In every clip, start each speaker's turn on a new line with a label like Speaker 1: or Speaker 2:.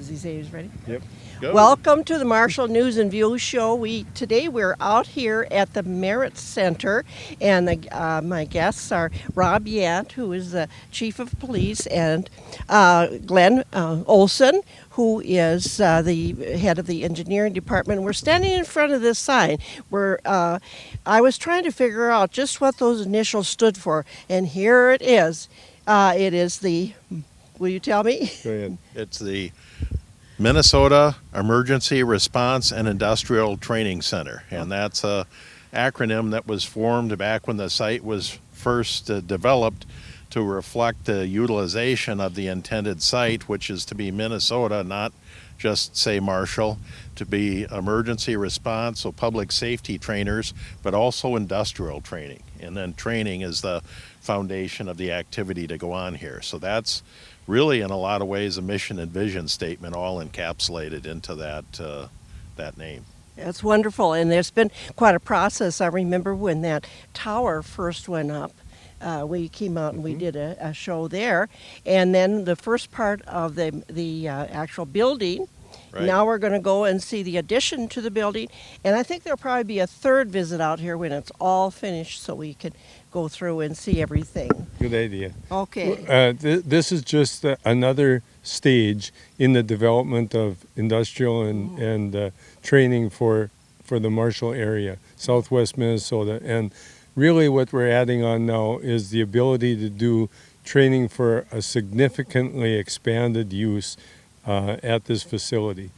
Speaker 1: Does he say he's ready?
Speaker 2: Yep.
Speaker 3: Go.
Speaker 1: Welcome to the Marshall News and Views Show. Today we're out here at the Merit Center, and my guests are Rob Yant, who is the Chief of Police, and Glenn Olson, who is the head of the engineering department. We're standing in front of this sign where I was trying to figure out just what those initials stood for, and here it is. It is the, will you tell me?
Speaker 2: Go ahead.
Speaker 3: It's the Minnesota Emergency Response and Industrial Training Center, and that's a acronym that was formed back when the site was first developed to reflect the utilization of the intended site, which is to be Minnesota, not just say Marshall, to be emergency response, so public safety trainers, but also industrial training. And then training is the foundation of the activity to go on here. So that's really, in a lot of ways, a mission and vision statement all encapsulated into that name.
Speaker 1: That's wonderful, and there's been quite a process. I remember when that tower first went up, we came out and we did a show there, and then the first part of the actual building.
Speaker 3: Right.
Speaker 1: Now we're going to go and see the addition to the building, and I think there'll probably be a third visit out here when it's all finished, so we can go through and see everything.
Speaker 2: Good idea.
Speaker 1: Okay.
Speaker 2: This is just another stage in the development of industrial and training for the Marshall area, southwest Minnesota. And really what we're adding on now is the ability to do training for a significantly expanded use at this facility.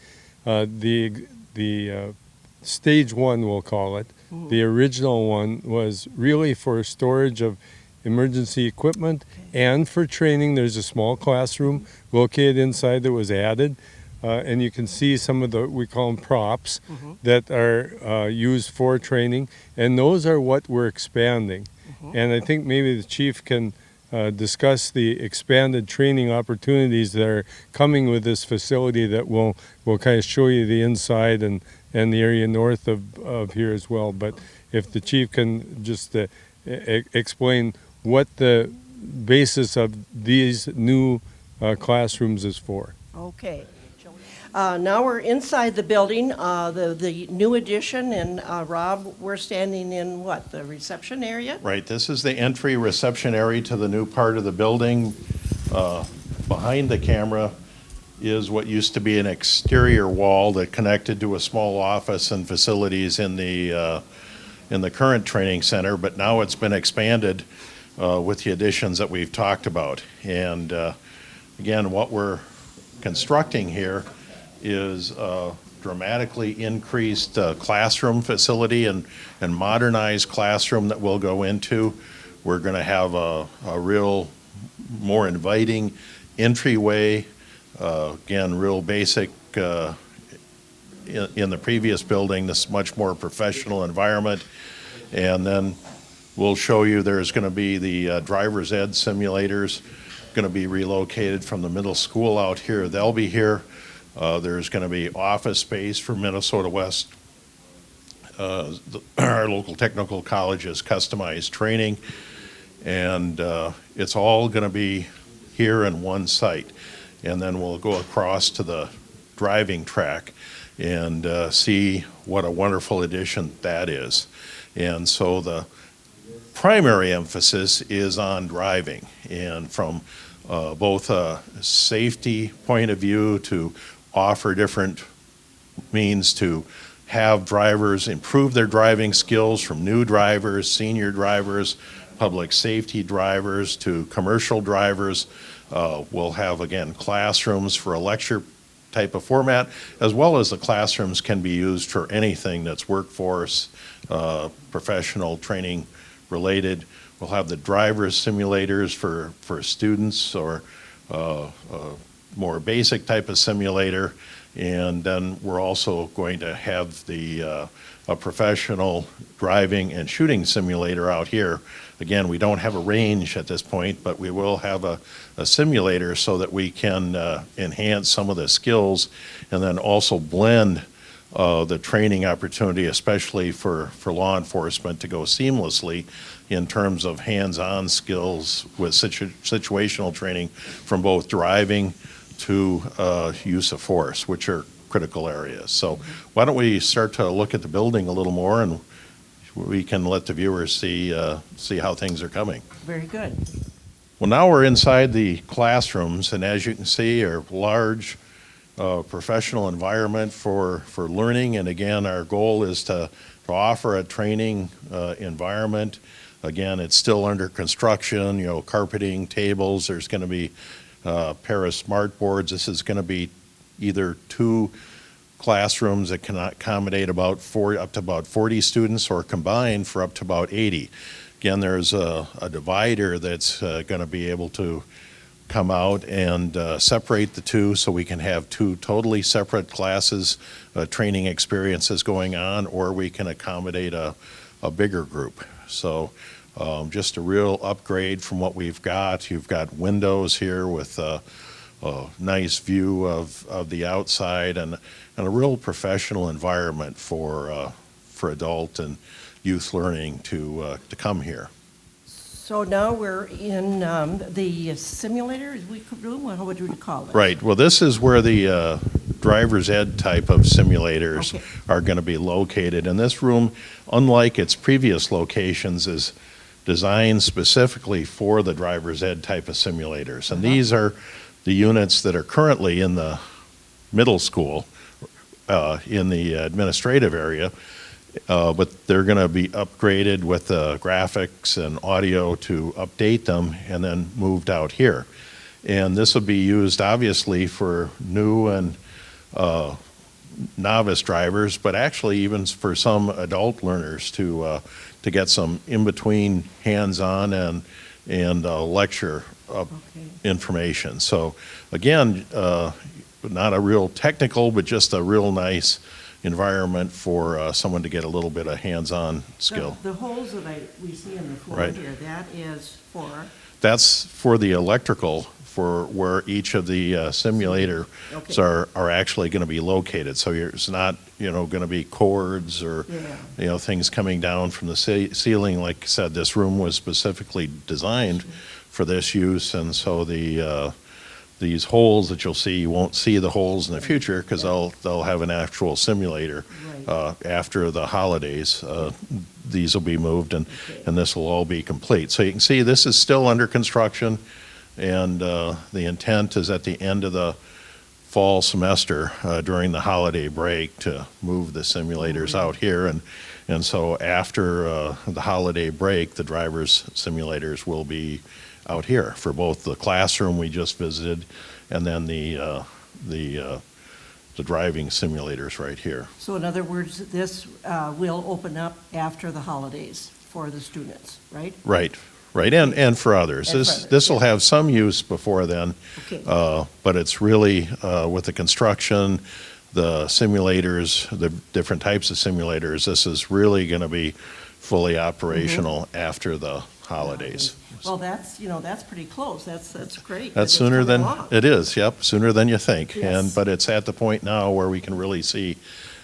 Speaker 2: The stage one, we'll call it, the original one was really for storage of emergency equipment and for training. There's a small classroom located inside that was added, and you can see some of the, we call them props, that are used for training, and those are what we're expanding. And I think maybe the chief can discuss the expanded training opportunities that are coming with this facility that will kind of show you the inside and the area north of here as well. But if the chief can just explain what the basis of these new classrooms is for.
Speaker 1: Okay. Now we're inside the building, the new addition, and Rob, we're standing in what, the reception area?
Speaker 3: Right, this is the entry reception area to the new part of the building. Behind the camera is what used to be an exterior wall that connected to a small office and facilities in the current training center, but now it's been expanded with the additions that we've talked about. And again, what we're constructing here is a dramatically increased classroom facility and modernized classroom that we'll go into. We're going to have a real more inviting entryway, again, real basic in the previous building, this much more professional environment. And then we'll show you there's going to be the driver's ed simulators going to be relocated from the middle school out here. They'll be here. There's going to be office space for Minnesota West, our local technical college's customized training, and it's all going to be here in one site. And then we'll go across to the driving track and see what a wonderful addition that is. And so the primary emphasis is on driving, and from both a safety point of view to offer different means to have drivers improve their driving skills, from new drivers, senior drivers, public safety drivers to commercial drivers. We'll have, again, classrooms for a lecture type of format, as well as the classrooms can be used for anything that's workforce, professional training related. We'll have the driver's simulators for students, or more basic type of simulator, and then we're also going to have a professional driving and shooting simulator out here. Again, we don't have a range at this point, but we will have a simulator so that we can enhance some of the skills and then also blend the training opportunity, especially for law enforcement, to go seamlessly in terms of hands-on skills with situational training from both driving to use of force, which are critical areas. So why don't we start to look at the building a little more, and we can let the viewers see how things are coming.
Speaker 1: Very good.
Speaker 3: Well, now we're inside the classrooms, and as you can see, are large professional environment for learning. And again, our goal is to offer a training environment. Again, it's still under construction, carpeting, tables. There's going to be a pair of smart boards. This is going to be either 2 classrooms that can accommodate up to about 40 students, or combined for up to about 80. Again, there's a divider that's going to be able to come out and separate the 2, so we can have 2 totally separate classes, training experiences going on, or we can accommodate a bigger group. So just a real upgrade from what we've got. You've got windows here with a nice view of the outside, and a real professional environment for adult and youth learning to come here.
Speaker 1: So now we're in the simulator, we could do, how would you call it?
Speaker 3: Right. Well, this is where the driver's ed type of simulators are going to be located. And this room, unlike its previous locations, is designed specifically for the driver's ed type of simulators. And these are the units that are currently in the middle school, in the administrative area. But they're going to be upgraded with graphics and audio to update them, and then moved out here. And this will be used obviously for new and novice drivers, but actually even for some adult learners to get some in-between hands-on and lecture information. So again, not a real technical, but just a real nice environment for someone to get a little bit of hands-on skill.
Speaker 1: The holes that we see in the floor here, that is for?
Speaker 3: That's for the electrical, for where each of the simulators are actually going to be located. So it's not, going to be cords or, things coming down from the ceiling. Like I said, this room was specifically designed for this use, and so these holes that you'll see, you won't see the holes in the future, because they'll have an actual simulator after the holidays. These will be moved, and this will all be complete. So you can see this is still under construction, and the intent is at the end of the fall semester, during the holiday break, to move the simulators out here. And so after the holiday break, the driver's simulators will be out here for both the classroom we just visited, and then the driving simulators right here.
Speaker 1: So in other words, this will open up after the holidays for the students, right?
Speaker 3: Right, and for others. This will have some use before then, but it's really with the construction, the simulators, the different types of simulators, this is really going to be fully operational after the holidays.
Speaker 1: Well, that's pretty close. That's great.
Speaker 3: That's sooner than it is. Yep, sooner than you think.
Speaker 1: Yes.
Speaker 3: But it's at the point now where we can really see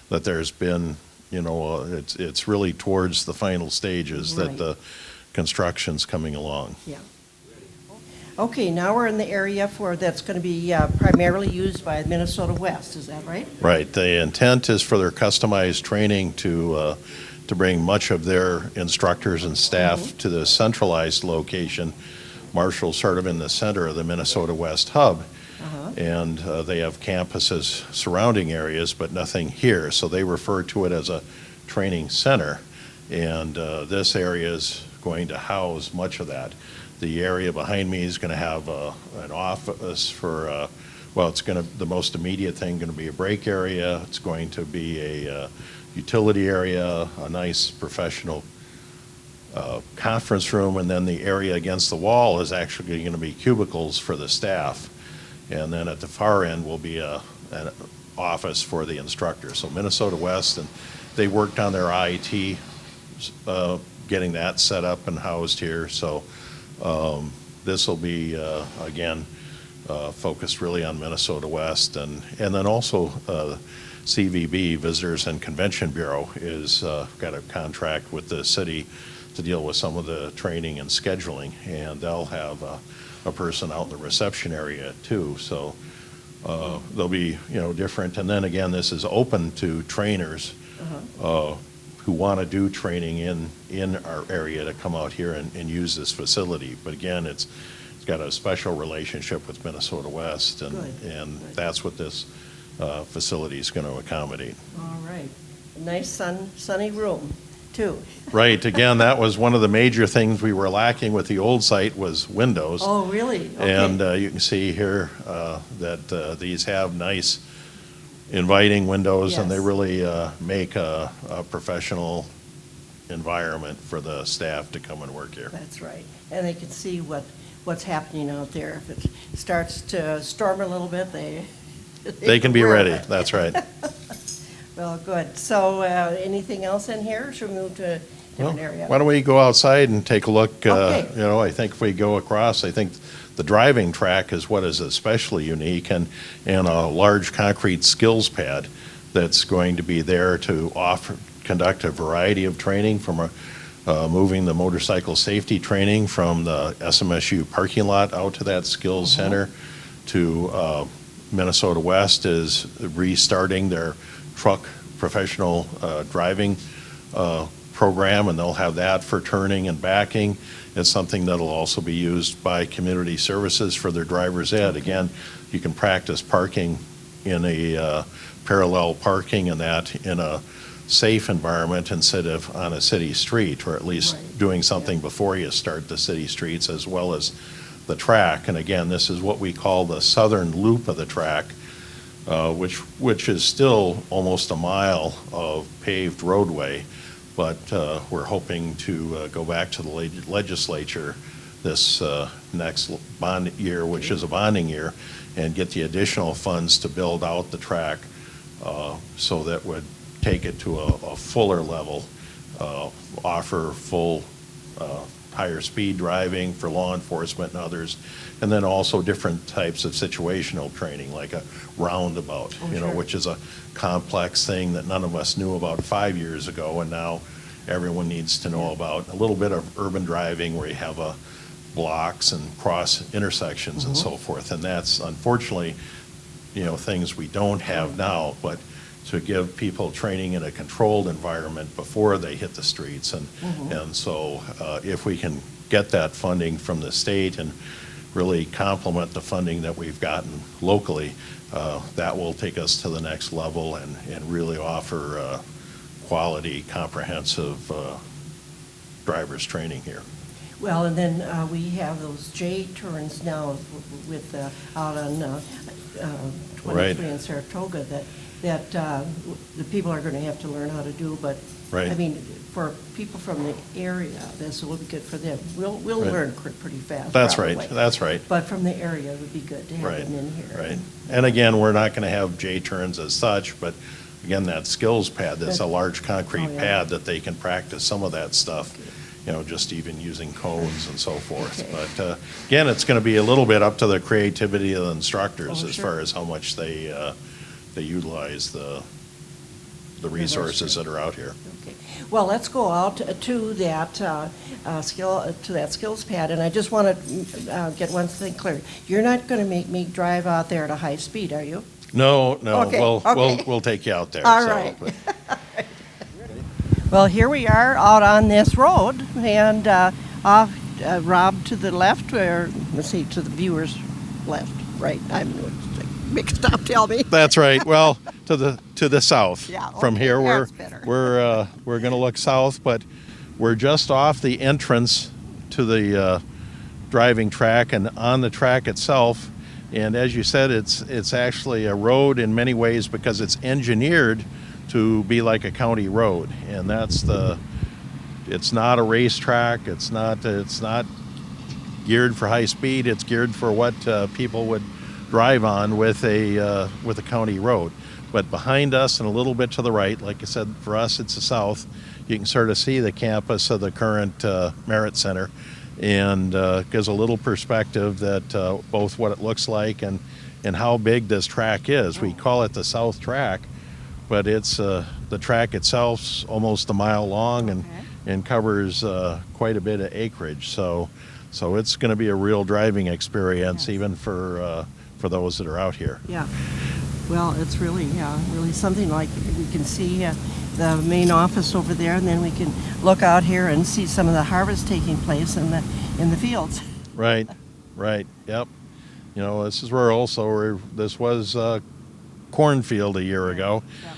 Speaker 3: that there's been, it's really towards the final stages that the construction's coming along.
Speaker 1: Yeah. Okay, now we're in the area that's going to be primarily used by Minnesota West. Is that right? Right.
Speaker 3: The intent is for their customized training to bring much of their instructors and staff to the centralized location. Marshall's sort of in the center of the Minnesota West hub, and they have campuses surrounding areas, but nothing here. So they refer to it as a training center, and this area is going to house much of that. The area behind me is going to have an office for, the most immediate thing going to be a break area. It's going to be a utility area, a nice professional conference room, and then the area against the wall is actually going to be cubicles for the staff. And then at the far end will be an office for the instructors. So Minnesota West, and they worked on their IT, getting that set up and housed here. So this will be, again, focused really on Minnesota West, and then also CVB, Visitors and Convention Bureau, is got a contract with the city to deal with some of the training and scheduling, and they'll have a person out in the reception area too. So They'll be, different. And then again, this is open to trainers who want to do training in our area to come out here and use this facility. But again, it's got a special relationship with Minnesota West, and
Speaker 1: Good.
Speaker 3: that's what this facility is going to accommodate.
Speaker 1: All right. Nice sunny room, too.
Speaker 3: Right. Again, that was one of the major things we were lacking with the old site was windows.
Speaker 1: Oh, really? Okay.
Speaker 3: And you can see here that these have nice inviting windows, and they
Speaker 1: Yes.
Speaker 3: really make a professional environment for the staff to come and work here.
Speaker 1: That's right. And they can see what's happening out there. If it starts to storm a little bit,
Speaker 3: They can be
Speaker 1: aware of
Speaker 3: ready.
Speaker 1: it.
Speaker 3: That's right.
Speaker 1: Well, good. So anything else in here? Should we move to a
Speaker 3: Well,
Speaker 1: different area?
Speaker 3: why don't we go outside and take a look?
Speaker 1: Okay.
Speaker 3: I think if we go across, I think the driving track is what is especially unique, and a large concrete skills pad that's going to be there to conduct a variety of training from moving the motorcycle safety training from the SMSU parking lot out to that skills center to Minnesota West is restarting their truck professional driving program, and they'll have that for turning and backing. It's something that'll also be used by community services for their driver's ed. Again, you can practice parking in a parallel parking and that in a safe environment instead of on a city street, or at least
Speaker 1: Right.
Speaker 3: doing something before you start the city streets as well as the track. And again, this is what we call the southern loop of the track, which is still almost a mile of paved roadway. But we're hoping to go back to the legislature this next bond year, which is a bonding year, and get the additional funds to build out the track so that would take it to a fuller level, offer full higher speed driving for law enforcement and others, and then also different types of situational training, like a roundabout,
Speaker 1: Sure.
Speaker 3: which is a complex thing that none of us knew about 5 years ago, and now everyone needs to know about. A little bit of urban driving where you have blocks and cross intersections and so forth, and that's unfortunately, things we don't have now, but to give people training in a controlled environment before they hit the streets. And so if we can get that funding from the state and really complement the funding that we've gotten locally, that will take us to the next level and really offer quality, comprehensive driver's training here.
Speaker 1: Well, and then we have those J turns now with out on 23
Speaker 3: Right.
Speaker 1: in Saratoga that the people are going to have to learn how to do. But
Speaker 3: Right.
Speaker 1: I mean, for people from the area, this will be good for them. We'll
Speaker 3: Right.
Speaker 1: learn pretty fast.
Speaker 3: That's
Speaker 1: probably.
Speaker 3: right, that's right.
Speaker 1: But from the area, it would be good to have
Speaker 3: Right,
Speaker 1: them in here.
Speaker 3: right. And again, we're not going to have J-turns as such, but again, that skills pad, that's a large concrete
Speaker 1: Oh, yeah.
Speaker 3: pad that they can practice some of that stuff, just even using cones and so forth.
Speaker 1: Okay.
Speaker 3: But again, it's going to be a little bit up to the creativity of the instructors
Speaker 1: Oh,
Speaker 3: as
Speaker 1: sure.
Speaker 3: far as how much they utilize the resources that are out here.
Speaker 1: Okay. Well, let's go out to that skills pad, and I just want to get one thing clear. You're not going to make me drive out there at a high speed, are you?
Speaker 3: No,
Speaker 1: Okay, okay.
Speaker 3: we'll take you out there.
Speaker 1: All
Speaker 3: so,
Speaker 1: right.
Speaker 3: but-
Speaker 1: Well, here we are out on this road, and off Rob to the left, or let's see, to the viewer's left, right? I'm mixed up. Tell me.
Speaker 3: That's right. Well, to the south.
Speaker 1: Yeah,
Speaker 3: From
Speaker 1: okay,
Speaker 3: here,
Speaker 1: that's better.
Speaker 3: we're going to look south, but we're just off the entrance to the driving track and on the track itself. And as you said, it's actually a road in many ways because it's engineered to be like a county road, and it's not a racetrack. It's not geared for high speed. It's geared for what people would drive on with a county road. But behind us and a little bit to the right, like I said, for us it's the south. You can sort of see the campus of the current Merit Center, and gives a little perspective that both what it looks like and how big this track is. We call it the South Track, but it's the track itself's almost a mile long and covers quite a bit of acreage. So it's going to be a real driving experience, even for for those that are out here.
Speaker 1: Yeah. Well, it's really, really something. Like we can see the main office over there, and then we can look out here and see some of the harvest taking place in the fields.
Speaker 3: Right, right, yep. You know, this is where also this was a cornfield a year ago.
Speaker 1: Yeah.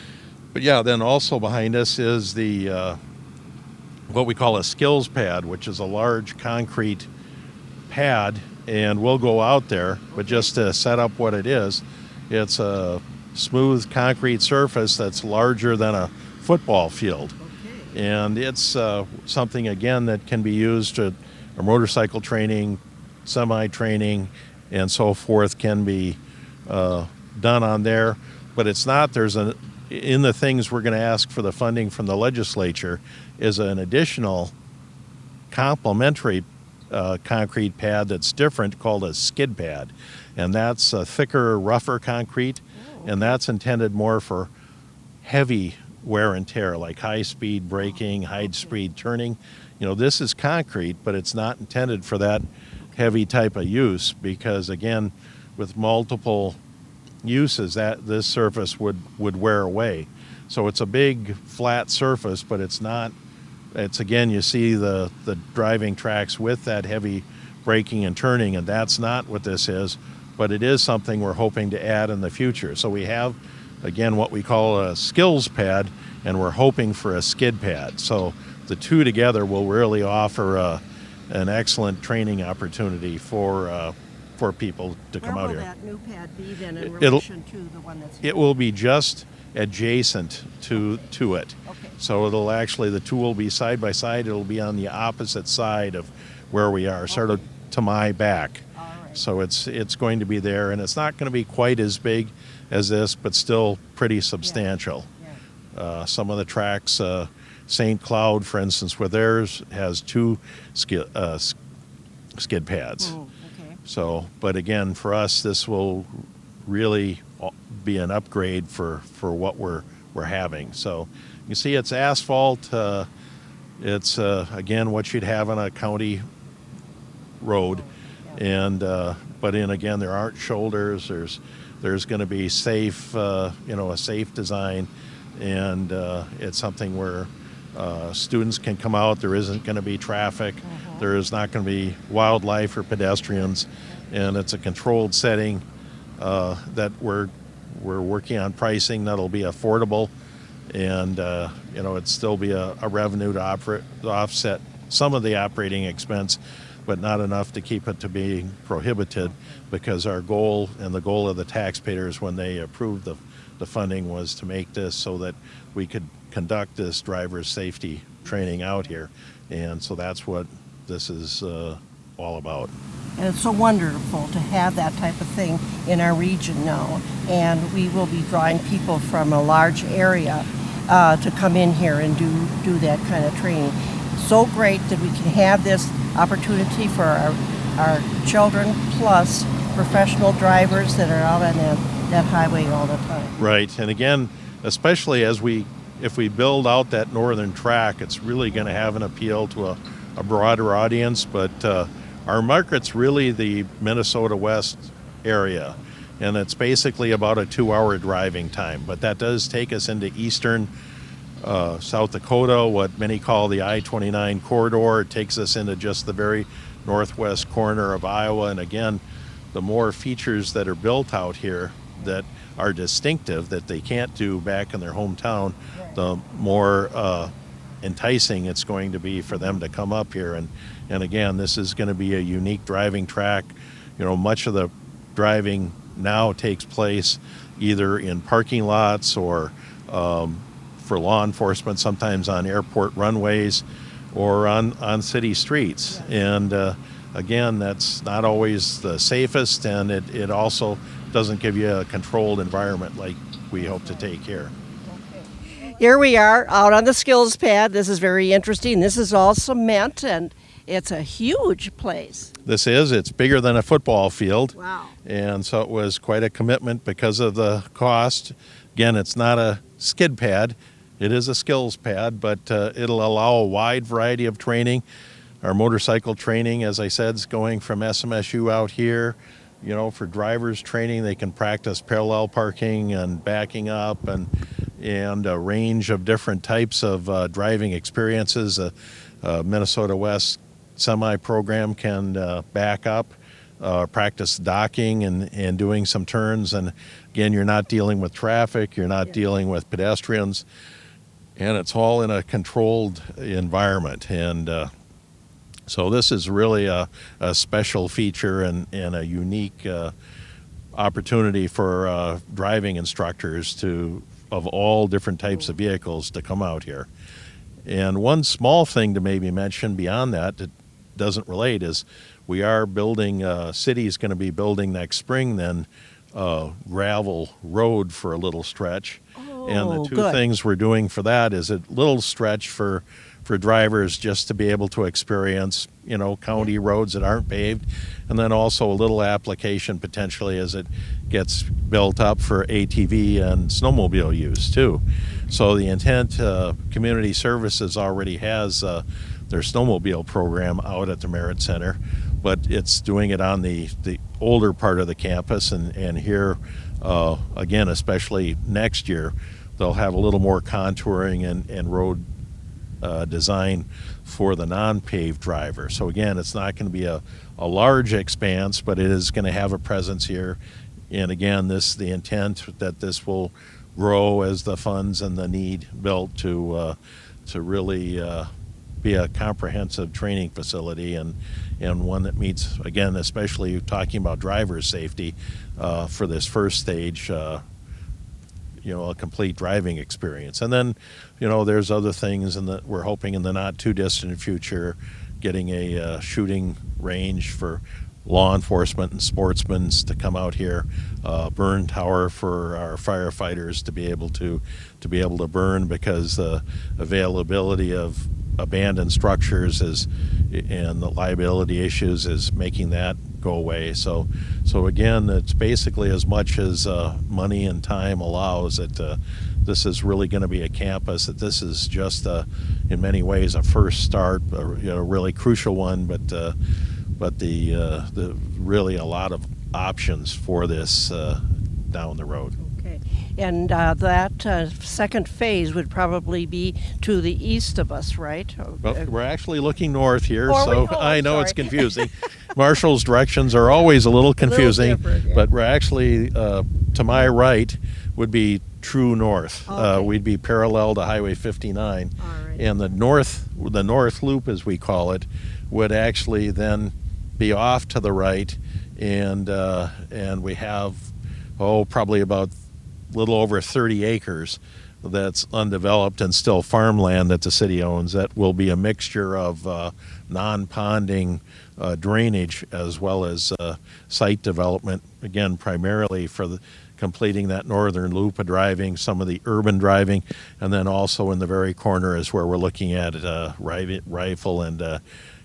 Speaker 3: But yeah, then also behind us is the what we call a skills pad, which is a large concrete pad, and we'll go out there. But just to set up what it is, it's a smooth concrete surface that's larger than a football field.
Speaker 1: Okay.
Speaker 3: And it's something, again, that can be used to motorcycle training, semi-training, and so forth can be done on there. But it's not, in the things we're going to ask for the funding from the legislature is an additional complementary concrete pad that's different called a skid pad. And that's a thicker, rougher concrete, and that's intended more for heavy wear and tear, like high-speed braking, high-speed turning. You know, this is concrete, but it's not intended for that heavy type of use because, again, with multiple uses, that this surface would wear away. So it's a big, flat surface, but it's not. It's, again, you see the driving tracks with that heavy braking and turning, and that's not what this is, but it is something we're hoping to add in the future. So we have, again, what we call a skills pad, and we're hoping for a skid pad. So the two together will really offer an excellent training opportunity for people to come out here.
Speaker 1: Where will that new pad be then in relation to the one that's here?
Speaker 3: It will be just adjacent to it.
Speaker 1: Okay.
Speaker 3: So it'll actually, the two will be side by side. It'll be on the opposite side of where we are, sort of to my back.
Speaker 1: All right.
Speaker 3: So it's going to be there, and it's not going to be quite as big as this, but still pretty substantial.
Speaker 1: Yeah.
Speaker 3: Some of the tracks, St. Cloud, for instance, where theirs has two skid pads.
Speaker 1: Oh, okay.
Speaker 3: So, but again, for us, this will really be an upgrade for what we're having. So you see it's asphalt. It's, again, what you'd have on a county road. And, but again, there aren't shoulders. There's going to be safe, a safe design. And it's something where students can come out. There isn't going to be traffic. There is not going to be wildlife or pedestrians. And it's a controlled setting that we're working on pricing that'll be affordable, and it'd still be a revenue to offset some of the operating expense, but not enough to keep it to being prohibited, because our goal and the goal of the taxpayers when they approved the funding was to make this so that we could conduct this driver's safety training out here, and so that's what this is all about.
Speaker 1: And it's so wonderful to have that type of thing in our region now. And we will be drawing people from a large area to come in here and do that kind of training. So great that we can have this opportunity for our children, plus professional drivers that are out on that highway all the time.
Speaker 3: Right, and again, especially if we build out that northern track, it's really going to have an appeal to a broader audience, but our market's really the Minnesota West area, and it's basically about a 2-hour driving time, but that does take us into eastern South Dakota, what many call the I-29 corridor. It takes us into just the very northwest corner of Iowa, and again, the more features that are built out here that are distinctive that they can't do back in their hometown, the more enticing it's going to be for them to come up here. And again, this is going to be a unique driving track. Much of the driving now takes place either in parking lots or for law enforcement, sometimes on airport runways or on city streets. And again, that's not always the safest, and it also doesn't give you a controlled environment like we hope to take here.
Speaker 1: Here we are out on the skills pad. This is very interesting. This is all cement, and it's a huge place.
Speaker 3: It's bigger than a football field.
Speaker 1: Wow.
Speaker 3: And so it was quite a commitment because of the cost. Again, it's not a skid pad. It is a skills pad, but it'll allow a wide variety of training. Our motorcycle training, as I said, is going from SMSU out here for drivers training, they can practice parallel parking and backing up and a range of different types of driving experiences. Minnesota West semi program can back up, practice docking and doing some turns. And again, you're not dealing with traffic, you're not dealing with pedestrians, and it's all in a controlled environment. And so this is really a special feature and a unique opportunity for driving instructors of all different types of vehicles to come out here. And one small thing to maybe mention beyond that doesn't relate is we are building, city's going to be building next spring then gravel road for a little stretch. And the two things we're doing for that is a little stretch for drivers just to be able to experience, county roads that aren't paved, and then also a little application potentially as it gets built up for ATV and snowmobile use too. So the intent, Community Services already has their snowmobile program out at the Merit Center, but it's doing it on the older part of the campus, and here, again, especially next year, they'll have a little more contouring and road design for the non-paved driver. So again, it's not going to be a large expanse, but it is going to have a presence here. And again, the intent that this will grow as the funds and the need built to really be a comprehensive training facility and one that meets, again, especially talking about driver safety for this first stage, a complete driving experience. And then, there's other things that we're hoping in the not too distant future, getting a shooting range for law enforcement and sportsmen to come out here, burn tower for our firefighters to be able to burn, because the availability of abandoned structures and the liability issues is making that go away. So again, it's basically as much as money and time allows that this is really going to be a campus, that this is just in many ways a first start, a really crucial one, but the really a lot of options for this down the road.
Speaker 1: Okay, and that second phase would probably be to the east of us, right?
Speaker 3: Well, we're actually looking north here, I know
Speaker 1: sorry.
Speaker 3: it's confusing. Marshall's directions are always a little confusing, but we're actually, to my right would be true north.
Speaker 1: Okay.
Speaker 3: We'd be parallel to Highway 59.
Speaker 1: All right.
Speaker 3: And the north loop, as we call it, would actually then be off to the right, and we have probably about a little over 30 acres that's undeveloped and still farmland that the city owns, that will be a mixture of non-ponding drainage as well as site development, again primarily for completing that northern loop of driving, some of the urban driving, and then also in the very corner is where we're looking at rifle and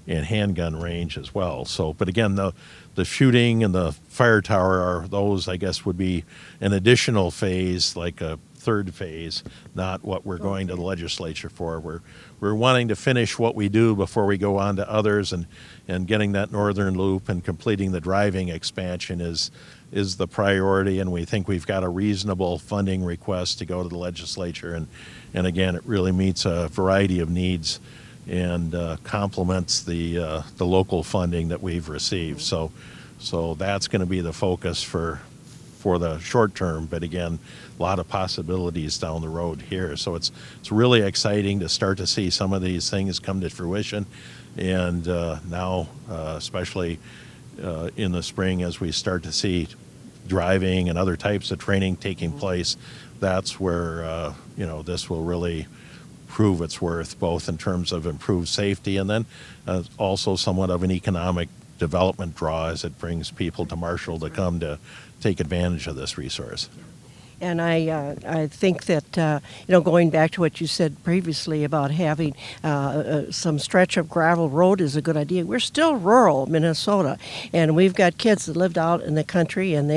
Speaker 3: handgun range as well. So, but again, the shooting and the fire tower those, I guess, would be an additional phase, like a third phase, not what we're going to the legislature for. We're wanting to finish what we do before we go on to others, and getting that northern loop and completing the driving expansion is the priority, and we think we've got a reasonable funding request to go to the legislature, and again, it really meets a variety of needs and complements the local funding that we've received. So that's going to be the focus for the short term, but again, a lot of possibilities down the road here. So it's really exciting to start to see some of these things come to fruition, and now, especially in the spring, as we start to see driving and other types of training taking place, that's where this will really prove its worth, both in terms of improved safety and then also somewhat of an economic development draw as it brings people to Marshall to come to take advantage of this resource.
Speaker 1: And I think that, going back to what you said previously about having some stretch of gravel road is a good idea. We're still rural Minnesota, and we've got kids that lived out in the country, and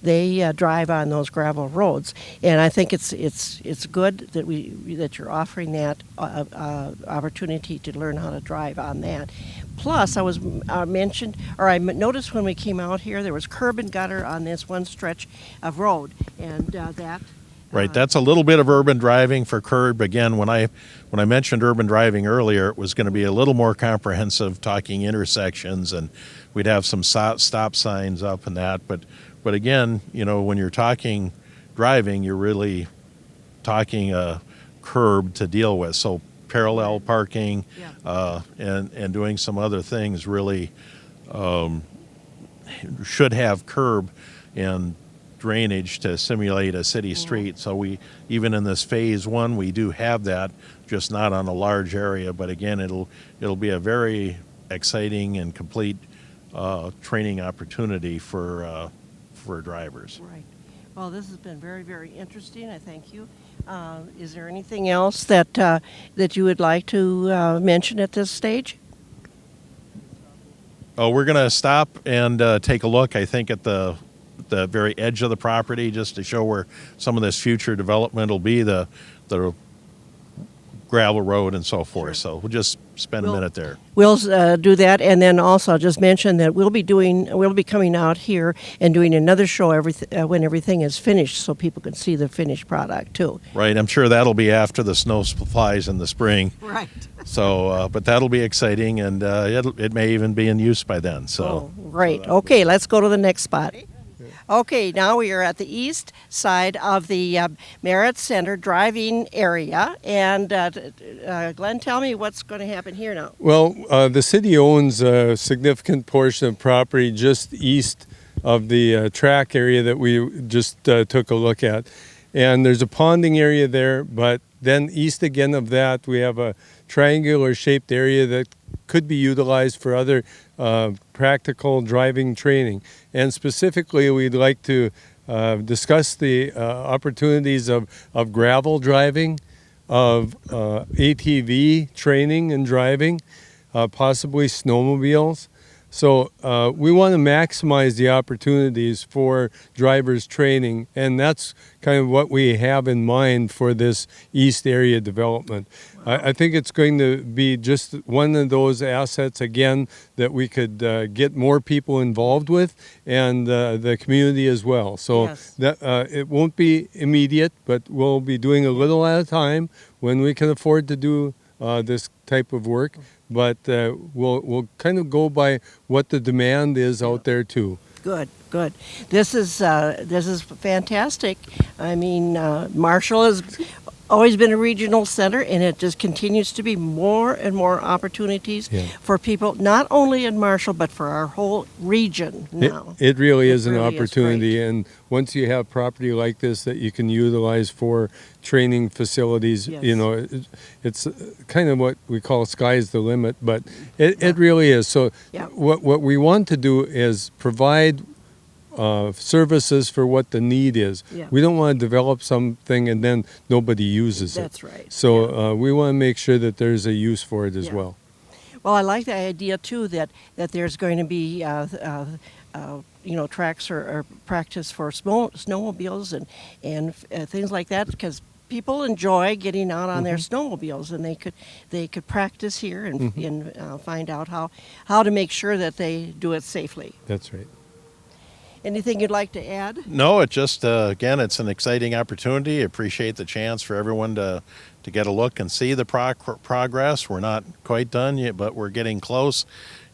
Speaker 1: they drive on those gravel roads. And I think it's good that you're offering that opportunity to learn how to drive on that. Plus, I was noticed when we came out here, there was curb and gutter on this one stretch of road, and that.
Speaker 3: Right, that's a little bit of urban driving for curb. Again, when I mentioned urban driving earlier, it was going to be a little more comprehensive, talking intersections, and we'd have some stop signs up and that. But again, when you're talking driving, you're really talking a curb to deal with. So parallel parking, and doing some other things really should have curb and drainage to simulate a city street. So we, even in this phase one, we do have that, just not on a large area. But again, it'll be a very exciting and complete training opportunity for drivers.
Speaker 1: Right. Well, this has been very, very interesting. I thank you. Is there anything else that you would like to mention at this stage?
Speaker 3: Oh, we're going to stop and take a look, I think, at the very edge of the property, just to show where some of this future development will be, the gravel road and so forth.
Speaker 1: Sure.
Speaker 3: So we'll just spend a minute there.
Speaker 1: We'll do that, and then also I'll just mention that we'll be coming out here and doing another show when everything is finished, so people can see the finished product too.
Speaker 3: Right, I'm sure that'll be after the snow flies in the spring.
Speaker 1: Right.
Speaker 3: So, but that'll be exciting, and it may even be in use by then. So.
Speaker 1: Oh, great. Okay, let's go to the next spot. Okay, now we are at the east side of the Merritt Center driving area. And Glenn, tell me what's going to happen here now.
Speaker 2: Well, the city owns a significant portion of property just east of the track area that we just took a look at. And there's a ponding area there, but then east again of that, we have a triangular shaped area that could be utilized for other practical driving training. And specifically, we'd like to discuss the opportunities of gravel driving, of ATV training and driving, possibly snowmobiles. So we want to maximize the opportunities for drivers training, and that's kind of what we have in mind for this East area development. Wow. I think it's going to be just one of those assets, again, that we could get more people involved with, and the community as well. So yes. That it won't be immediate, but we'll be doing a little at a time when we can afford to do this type of work. But we'll kind of go by what the demand is out there too.
Speaker 1: Good. This is fantastic. I mean, Marshall has always been a regional center, and it just continues to be more and more opportunities for people, not only in Marshall, but for our whole region now.
Speaker 2: It really is an opportunity, and once you have property like this that you can utilize for training facilities, it's kind of what we call sky's the limit, but it really is. So what we want to do is provide services for what the need is. Yeah. We don't want to develop something and then nobody uses it.
Speaker 1: That's right.
Speaker 2: So we want to make sure that there's a use for it as well.
Speaker 1: Well, I like the idea too that there's going to be tracks or practice for snowmobiles and things like that, because people enjoy getting out on their snowmobiles, and they could practice here and find out how to make sure that they do it safely.
Speaker 2: That's right.
Speaker 1: Anything you'd like to add?
Speaker 3: No, it just, again, it's an exciting opportunity. Appreciate the chance for everyone to get a look and see the progress. We're not quite done yet, but we're getting close.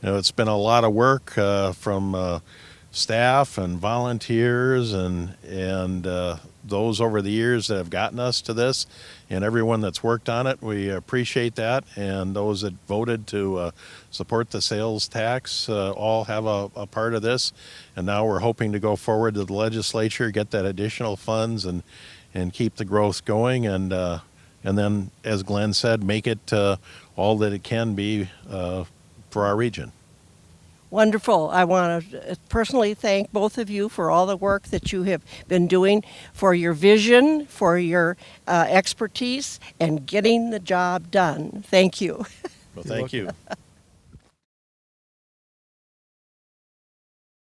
Speaker 3: It's been a lot of work from staff and volunteers and those over the years that have gotten us to this, and everyone that's worked on it. We appreciate that, and those that voted to support the sales tax all have a part of this. And now we're hoping to go forward to the legislature, get that additional funds, and keep the growth going, and then, as Glenn said, make it all that it can be for our region.
Speaker 1: Wonderful. I want to personally thank both of you for all the work that you have been doing, for your vision, for your expertise, and getting the job done. Thank you.
Speaker 3: Well, thank you.